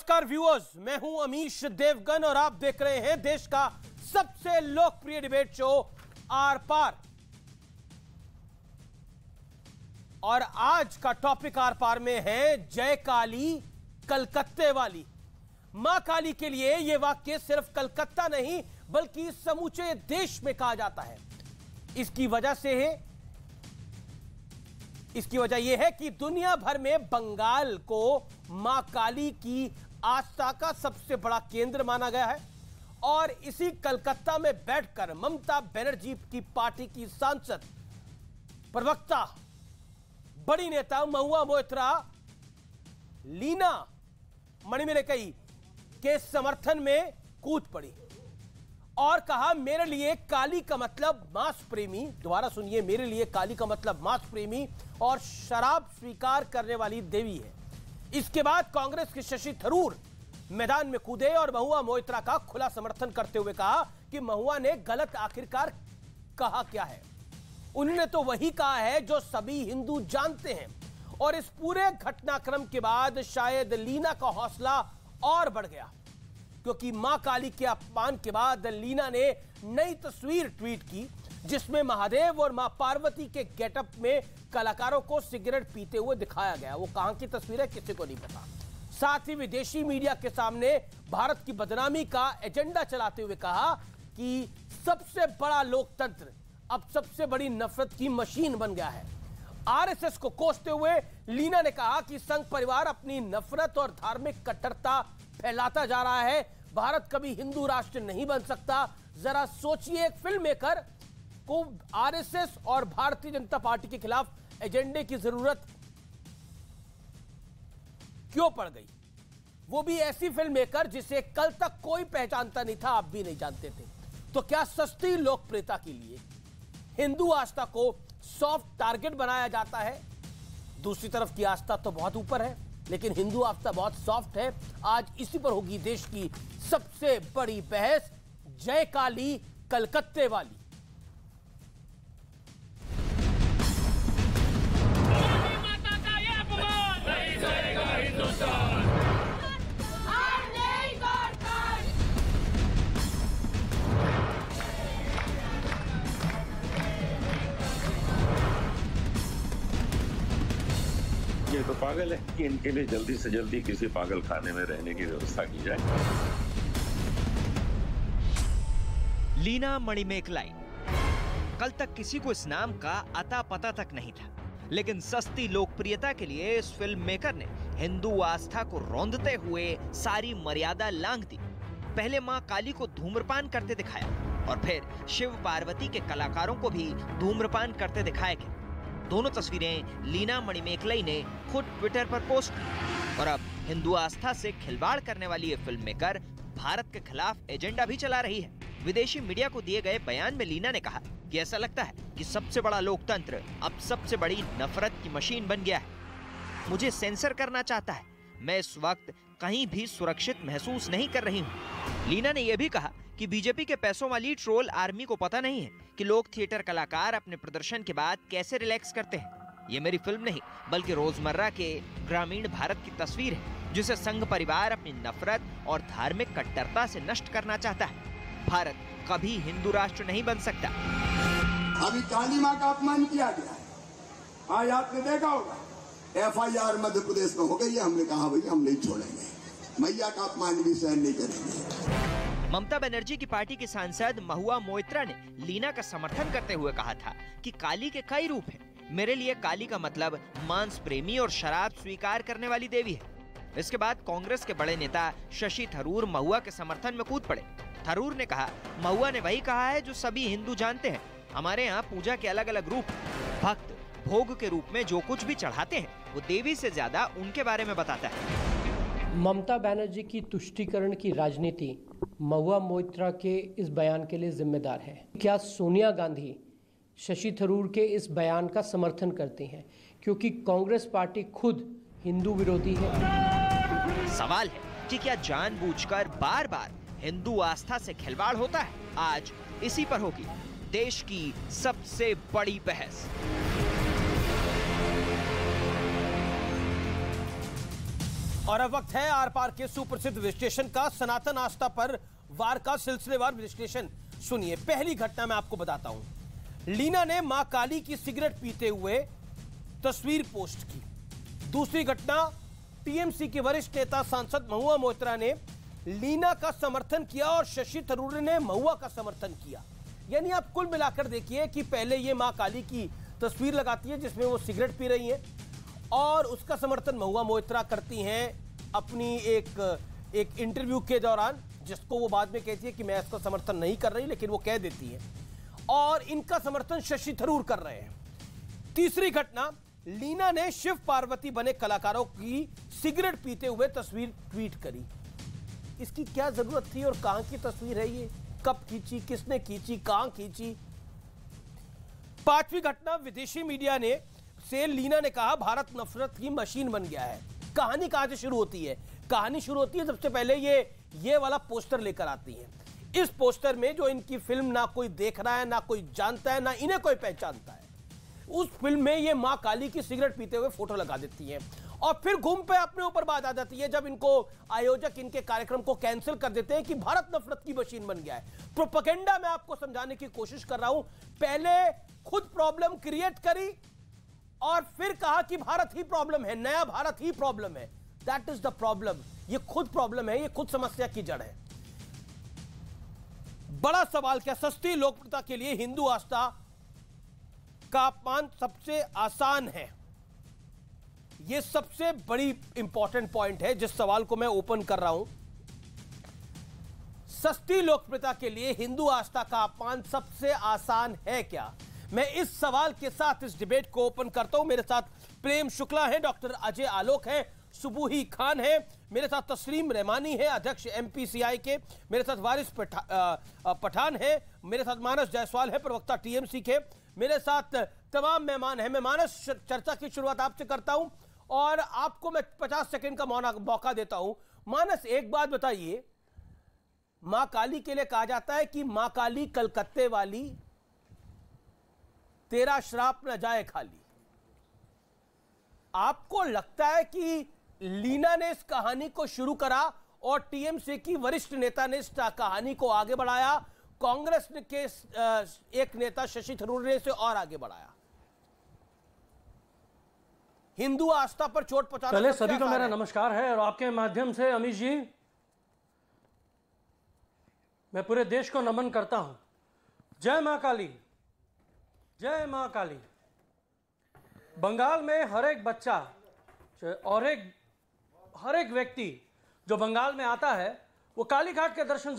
नमस्कार व्यूअर्स, मैं हूं अमीश देवगन और आप देख रहे हैं देश का सबसे लोकप्रिय डिबेट शो आर पार। और आज का टॉपिक आर पार में है जय काली कलकत्ते वाली। मां काली के लिए यह वाक्य सिर्फ कलकत्ता नहीं बल्कि समूचे देश में कहा जाता है। इसकी वजह यह है कि दुनिया भर में बंगाल को मां काली की आस्था का सबसे बड़ा केंद्र माना गया है। और इसी कलकत्ता में बैठकर ममता बनर्जी की पार्टी की सांसद, प्रवक्ता, बड़ी नेता महुआ मोइत्रा लीना मणिमेकलाई के समर्थन में कूद पड़ी और कहा, मेरे लिए काली का मतलब मांस प्रेमी, दोबारा सुनिए, मेरे लिए काली का मतलब मांस प्रेमी और शराब स्वीकार करने वाली देवी है। इसके बाद कांग्रेस के शशि थरूर मैदान में कूदे और महुआ मोइत्रा का खुला समर्थन करते हुए कहा कि महुआ ने गलत आखिरकार कहा क्या है। उन्होंने तो वही कहा है जो सभी हिंदू जानते हैं। और इस पूरे घटनाक्रम के बाद शायद लीना का हौसला और बढ़ गया, क्योंकि मां काली के अपमान के बाद लीना ने नई तस्वीर ट्वीट की जिसमें महादेव और मां पार्वती के गेटअप में कलाकारों को सिगरेट पीते हुए दिखाया गया। वो कहां की तस्वीर है किसी को नहीं पता। साथ ही विदेशी मीडिया के सामने भारत की बदनामी का एजेंडा चलाते हुए कहा कि सबसे बड़ा लोकतंत्र अब सबसे बड़ी नफरत की मशीन बन गया है। आरएसएस को कोसते हुए लीना ने कहा कि संघ परिवार अपनी नफरत और धार्मिक कट्टरता फैलाता जा रहा है। भारत कभी हिंदू राष्ट्र नहीं बन सकता। जरा सोचिए, एक फिल्म मेकर को आरएसएस और भारतीय जनता पार्टी के खिलाफ एजेंडे की जरूरत क्यों पड़ गई? वो भी ऐसी फिल्म मेकर जिसे कल तक कोई पहचानता नहीं था, आप भी नहीं जानते थे। तो क्या सस्ती लोकप्रियता के लिए हिंदू आस्था को सॉफ्ट टारगेट बनाया जाता है? दूसरी तरफ की आस्था तो बहुत ऊपर है, लेकिन हिंदू आस्था बहुत सॉफ्ट है। आज इसी पर होगी देश की सबसे बड़ी बहस, जय काली कलकत्ते वाली। ये तो पागल है कि इनके लिए जल्दी से जल्दी किसी पागल खाने में रहने की व्यवस्था की जाए। लीना मणिमेकलाई, कल तक किसी को इस नाम का अता पता तक नहीं था, लेकिन सस्ती लोकप्रियता के लिए इस फिल्म मेकर ने हिंदू आस्था को रौंदते हुए सारी मर्यादा लांघ दी। पहले मां काली को धूम्रपान करते दिखाया और फिर शिव पार्वती के कलाकारों को भी धूम्रपान करते दिखाया गया। दोनों तस्वीरें लीना मणिमेकलाई ने खुद ट्विटर पर पोस्ट की। और अब हिंदू आस्था से खिलवाड़ करने वाली ये फिल्म मेकर भारत के खिलाफ एजेंडा भी चला रही है। विदेशी मीडिया को दिए गए बयान में लीना ने कहा कि ऐसा लगता है कि सबसे बड़ा लोकतंत्र अब सबसे बड़ी नफरत की मशीन बन गया है। मुझे सेंसर करना चाहता है। मैं इस वक्त कहीं भी सुरक्षित महसूस नहीं कर रही हूँ। लीना ने यह भी कहा कि बीजेपी के पैसों वाली ट्रोल आर्मी को पता नहीं है कि लोग थिएटर कलाकार अपने प्रदर्शन के बाद कैसे रिलैक्स करते हैं। ये मेरी फिल्म नहीं बल्कि रोजमर्रा के ग्रामीण भारत की तस्वीर है, जिसे संघ परिवार अपनी नफरत और धार्मिक कट्टरता से नष्ट करना चाहता है। भारत कभी हिंदू राष्ट्र नहीं बन सकता। अभी काली माँ का अपमान किया गया है, आज आपने देखा होगा FIR मध्य प्रदेश में हो गई है। हमने कहा भैया हम नहीं छोड़ेंगे, मैया का अपमान भी सहन नहीं करेंगे। ममता बनर्जी की पार्टी की सांसद महुआ मोइत्रा ने लीना का समर्थन करते हुए कहा था कि काली के कई रूप हैं। मेरे लिए काली का मतलब मांस प्रेमी और शराब स्वीकार करने वाली देवी है। इसके बाद कांग्रेस के बड़े नेता शशि थरूर महुआ के समर्थन में कूद पड़े। थरूर ने कहा, महुआ ने वही कहा है जो सभी हिंदू जानते हैं। हमारे यहाँ पूजा के अलग अलग रूप, भक्त भोग के रूप में जो कुछ भी चढ़ाते हैं वो देवी से ज्यादा उनके बारे में बताता है। ममता बनर्जी की तुष्टीकरण की राजनीति महुआ मोइत्रा के इस बयान के लिए जिम्मेदार है। क्या सोनिया गांधी शशि थरूर के इस बयान का समर्थन करती हैं क्योंकि कांग्रेस पार्टी खुद हिंदू विरोधी है? सवाल है कि क्या जानबूझकर बार बार हिंदू आस्था से खिलवाड़ होता है? आज इसी पर होगी देश की सबसे बड़ी बहस। और अब वक्त है आर पार के सुप्रसिद्ध विश्लेषण का। सनातन आस्था पर वार का सिलसिलेवार विश्लेषण सुनिए। पहली घटना मैं आपको बताता हूं। लीना ने मां काली की सिगरेट पीते हुए तस्वीर पोस्ट की। दूसरी घटना, टीएमसी के वरिष्ठ नेता सांसद महुआ मोइत्रा ने लीना का समर्थन किया और शशि थरूर ने महुआ का समर्थन किया। यानी आप कुल मिलाकर देखिए कि पहले ये मां काली की तस्वीर लगाती है जिसमें वो सिगरेट पी रही है और उसका समर्थन महुआ मोइत्रा करती हैं अपनी एक इंटरव्यू के दौरान, जिसको वो बाद में कहती है कि मैं इसका समर्थन नहीं कर रही, लेकिन वो कह देती है। और इनका समर्थन शशि थरूर कर रहे हैं। तीसरी घटना, लीना ने शिव पार्वती बने कलाकारों की सिगरेट पीते हुए तस्वीर ट्वीट करी। इसकी क्या जरूरत थी और कहां की तस्वीर है ये? कब खींची, किसने खींची, कहां खींची? पांचवी घटना, विदेशी मीडिया ने से लीना ने कहा भारत नफरत की मशीन बन गया है। कहानी कहां से शुरू होती है? कहानी शुरू होती है सबसे पहले ये वाला पोस्टर लेकर आती है। इस पोस्टर में जो इनकी फिल्म ना कोई देख रहा है, ना कोई जानता है, ना इन्हें कोई पहचानता है, उस फिल्म में ये मां काली की सिगरेट पीते हुए फोटो लगा देती है और फिर घूम पे अपने ऊपर बात आ जाती है जब इनको आयोजक इनके कार्यक्रम को कैंसिल कर देते हैं कि भारत नफरत की मशीन बन गया है। प्रोपेगेंडा मैं आपको समझाने की कोशिश कर रहा हूं। पहले खुद प्रॉब्लम क्रिएट करी और फिर कहा कि भारत ही प्रॉब्लम है, नया भारत ही प्रॉब्लम है। That is the problem. ये खुद प्रॉब्लम है, ये खुद समस्या की जड़ है। बड़ा सवाल, क्या सस्ती लोकप्रियता के लिए हिंदू आस्था का अपमान सबसे आसान है? यह सबसे बड़ी इंपॉर्टेंट पॉइंट है जिस सवाल को मैं ओपन कर रहा हूं। सस्ती लोकप्रियता के लिए हिंदू आस्था का अपमान सबसे आसान है क्या? मैं इस सवाल के साथ इस डिबेट को ओपन करता हूं। मेरे साथ प्रेम शुक्ला है, डॉक्टर अजय आलोक है, सुबूही खान है, मेरे साथ तस्लीम रहमानी है, अध्यक्ष एमपीसीआई के, मेरे साथ वारिस पठान है, मेरे साथ मानस जायसवाल है, प्रवक्ता टीएमसी के, मेरे साथ तमाम मेहमान हैं। मैं मानस चर्चा की शुरुआत आपसे करता हूं और आपको मैं 50 सेकंड का मौका देता हूं। मानस, एक बात बताइए, मां काली के लिए कहा जाता है कि मां काली कलकत्ते वाली, तेरा श्राप न जाए खाली। आपको लगता है कि लीना ने इस कहानी को शुरू करा और टीएमसी की वरिष्ठ नेता ने इस कहानी को आगे बढ़ाया, कांग्रेस के एक नेता शशि थरूर ने इसे और आगे बढ़ाया? हिंदू आस्था पर चोट पहुंचाना। पहले सभी को मेरा नमस्कार है और आपके माध्यम से अमीश जी मैं पूरे देश को नमन करता हूं। जय मां काली, जय मां काली। बंगाल में हर एक बच्चा और हर एक व्यक्ति जो बंगाल में आता है वो काली घाट के दर्शन